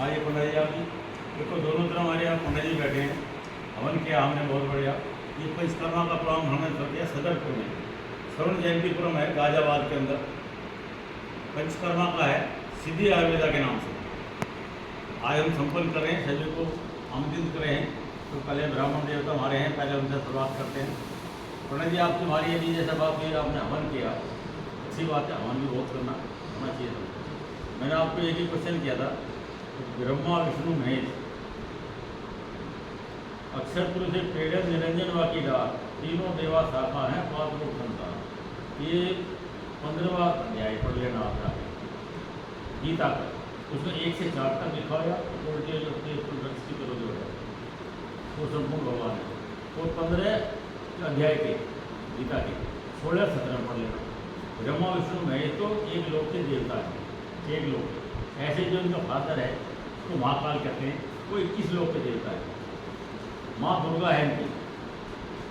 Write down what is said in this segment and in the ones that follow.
हाँ ये पंडित जी आपकी देखो दोनों तरफ हमारे यहाँ पंडित जी बैठे हैं। हवन किया हमने बहुत बढ़िया। ये पंचकर्मा का प्रोग्राम हमने कर दिया सदरपुर में, स्वर्ण जयंतीपुरम है गाजियाबाद के अंदर। पंचकर्मा का है सिद्धि आयुर्वेदा के नाम से। आज हम संपन्न कर रहे हैं, सभी को आमंत्रित कर रहे हैं। तो पहले ब्राह्मण देवता हमारे हैं, पहले उनसे शुरुआत करते हैं। पंडित जी आपकी हमारी यदि जैसा बात हुई आपने हवन किया, अच्छी बात है, हवन भी बहुत करना होना चाहिए था। मैंने आपको एक ही क्वेश्चन किया था, ब्रह्मा विष्णु महेश अक्षर पुरुष एक पेड़ निरंजन वाकी डाल, तीनों देवा शाखा हैं, पांच लोग संतान। ये 15वां अध्याय पढ़ लेना आप जाके गीता का, उसमें 1 से 4 तक लिखा हुआ उल्टे लुट्टे वृक्ष की तरह जो है वो संपूर्ण भगवान है। और 15 अध्याय के गीता के 16-17 पढ़ लेना। ब्रह्मा विष्णु महेश तो एक लोक के देवता है, एक लोक। ऐसे जो इनका फादर है उसको महाकाल कहते हैं, वो 21 लोक के देवता है। माँ दुर्गा है इनकी,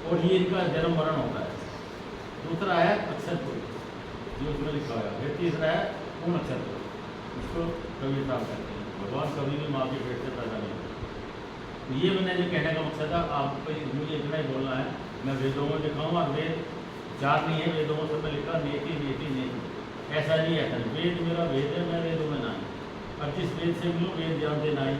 और ये इनका जन्म मरण होता है। दूसरा है अक्षर पुरुष जो उसमें लिखा हुआ है। तीसरा है पूर्ण अक्षर पुरुष, इसको कवि साहब कहते हैं। भगवान कभी भी माँ के पेट से पैदा नहीं होता। तो ये मैंने जो कहने का मकसद था, आपको मुझे इतना ही बोलना है। मैं वेदों में दिखाऊंगा, वेद 4 नहीं है, वेदों में सब में लिखा नेति नेति नेति। ऐसा नहीं है, वेद मेरा वेद है, मैं वेदों में नहीं। और जिस वेद से मिलूँ वेद ध्यान देना ही,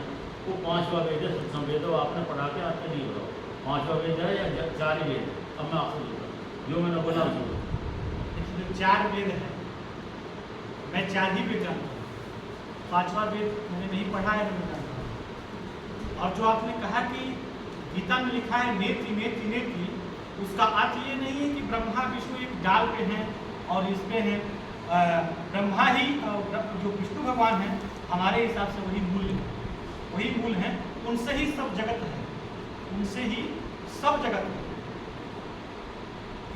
वो 5वां वेद है सूक्ष्म वेद। आपने पढ़ा के आपने नहीं बताओ 5वां वेद है या 4 ही वेद है। अब मैं आपसे बोलता हूँ जो मैंने बोला उसको। देखिए 4 वेद है, मैं 4 ही वेद जानता हूँ, 5वां वेद मैंने नहीं पढ़ा है, मैं जानता हूँ। और जो आपने कहा कि गीता में लिखा है नेति नेति नेति, उसका अर्थ ये नहीं है कि ब्रह्मा विष्णु एक डाल पे हैं और इस पे हैं। ब्रह्मा ही जो विष्णु भगवान हैं हमारे हिसाब से वही मूल है, वही मूल है। उनसे ही सब जगत है, उनसे ही सब जगत है।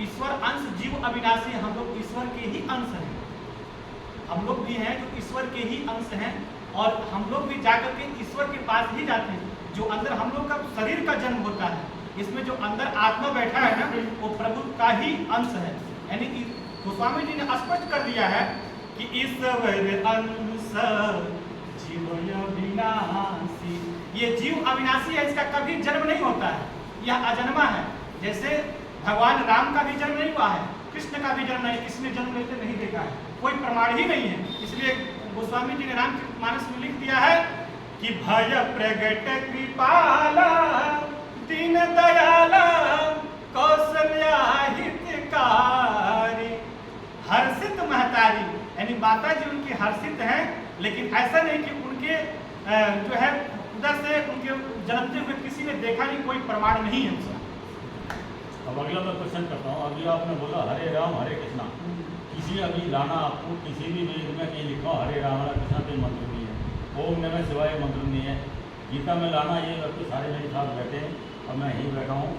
ईश्वर अंश जीव अविनाशी, हम लोग ईश्वर के ही अंश हैं। हम लोग भी हैं जो ईश्वर के ही अंश हैं, और हम लोग भी जाकर के ईश्वर के पास ही जाते हैं। जो अंदर हम लोग का शरीर का जन्म होता है, इसमें जो अंदर आत्मा बैठा है ना, वो प्रभु का ही अंश है। यानी कि गोस्वामी जी ने स्पष्ट कर दिया है कि ईश्वर अंश जीव अविनाशी। ये जीव अविनाशी है, इसका कभी जन्म नहीं होता है, यह अजन्मा है। जैसे भगवान राम का भी जन्म नहीं हुआ है, कृष्ण का भी जन्म नहीं, किसने जन्म लेते नहीं देखा है, कोई प्रमाण ही नहीं है। इसलिए गोस्वामी जी ने रामचरितमानस में लिख दिया है कि भय प्रगट कृपाला दीन दयाला कौशल्या हितकारी। हर्षित महतारी, यानी माता जी उनकी हर्षित हैं, लेकिन ऐसा नहीं कि उनके जो है उधर से उनके जन्मते हुए किसी ने देखा नहीं, कोई प्रमाण नहीं है उसका। अब अगला मैं क्वेश्चन करता हूँ। अभी आपने बोला हरे राम हरे कृष्णा, किसी अभी लाना आपको किसी भी वेद में कहीं लिखा हो हरे राम हरे कृष्णा कोई मंत्र नहीं है, ओम नमः शिवाय मंत्र नहीं है। गीता में लाना ये व्यक्ति सारे मेरे साथ बैठे हैं और मैं यहीं बैठा हूँ,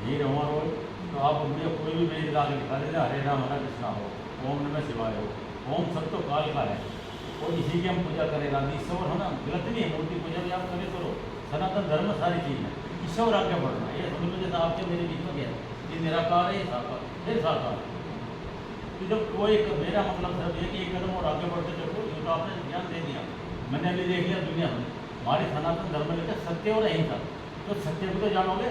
यहीं रहूँगा रोज। तो आप मुझे कोई भी वेद ला के दिखा देना, हरे राम हरे कृष्णा हो, ओम नमः शिवाय हो। ओम सब तो काल का है और इसी की हम पूजा करेगा। ईश्वर है ना, गलत नहीं है, मूर्ति पूजा भी आप करे करो, सनातन धर्म सारी चीज़ है। ईश्वर आगे बढ़ना, ये समझ लो जैसा आपके मेरे बीच में क्या है, ये निराकार है, ये साकार, फिर साकार। तो जब कोई मेरा मतलब सिर्फ ये कि एक कदम और आगे बढ़ते देखो, ये तो आपने ध्यान दे दिया। मैंने अभी देख लिया दुनिया में हमारे सनातन धर्म में लिखा सत्य और अहिंसा। तो सत्य को तो जानोगे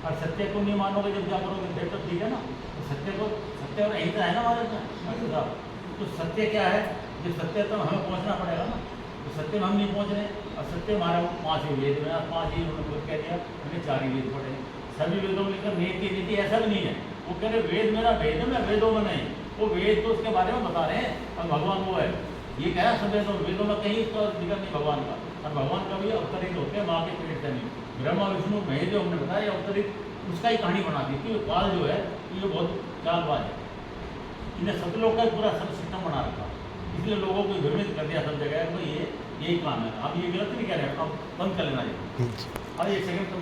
और सत्य को नहीं मानोगे जब क्या करोगे, फिर तो ठीक है ना। तो सत्य और अहिंसा है ना हमारे साहब। तो सत्य क्या है, जो सत्य तो हमें पहुँचना पड़ेगा ना। तो सत्य में हम नहीं पहुँच रहे, और सत्य हमारा 5 ही वेद में, 5 ही उन्होंने खुद कह दिया, मैंने 4 ही वेद पढ़े। सभी वेदों में लिखकर नेति नेति ऐसा भी नहीं है। वो कह रहे वेद मेरा वेद है, मैं वेदों में नहीं। वो वेद तो उसके बारे में बता रहे हैं, और भगवान वो है ये कह रहा सब वेदों में कहीं इसका जिक्र नहीं भगवान का। और भगवान का भी अवतरित होते हैं माँ के पेट से नहीं। ब्रह्मा विष्णु महेश जो हमने बताया अवतरित, उसका ही कहानी बना दी कि काल जो है ये बहुत चालबाज है। इन्हें सब लोग का पूरा सब सिस्टम बना रखा, इसलिए लोगों को भ्रमित कर दिया सब जगह। तो ये यही काम है। आप ये गलत नहीं कह रहे हैं, अब बंद कर लेना चाहिए। और एक सेकंड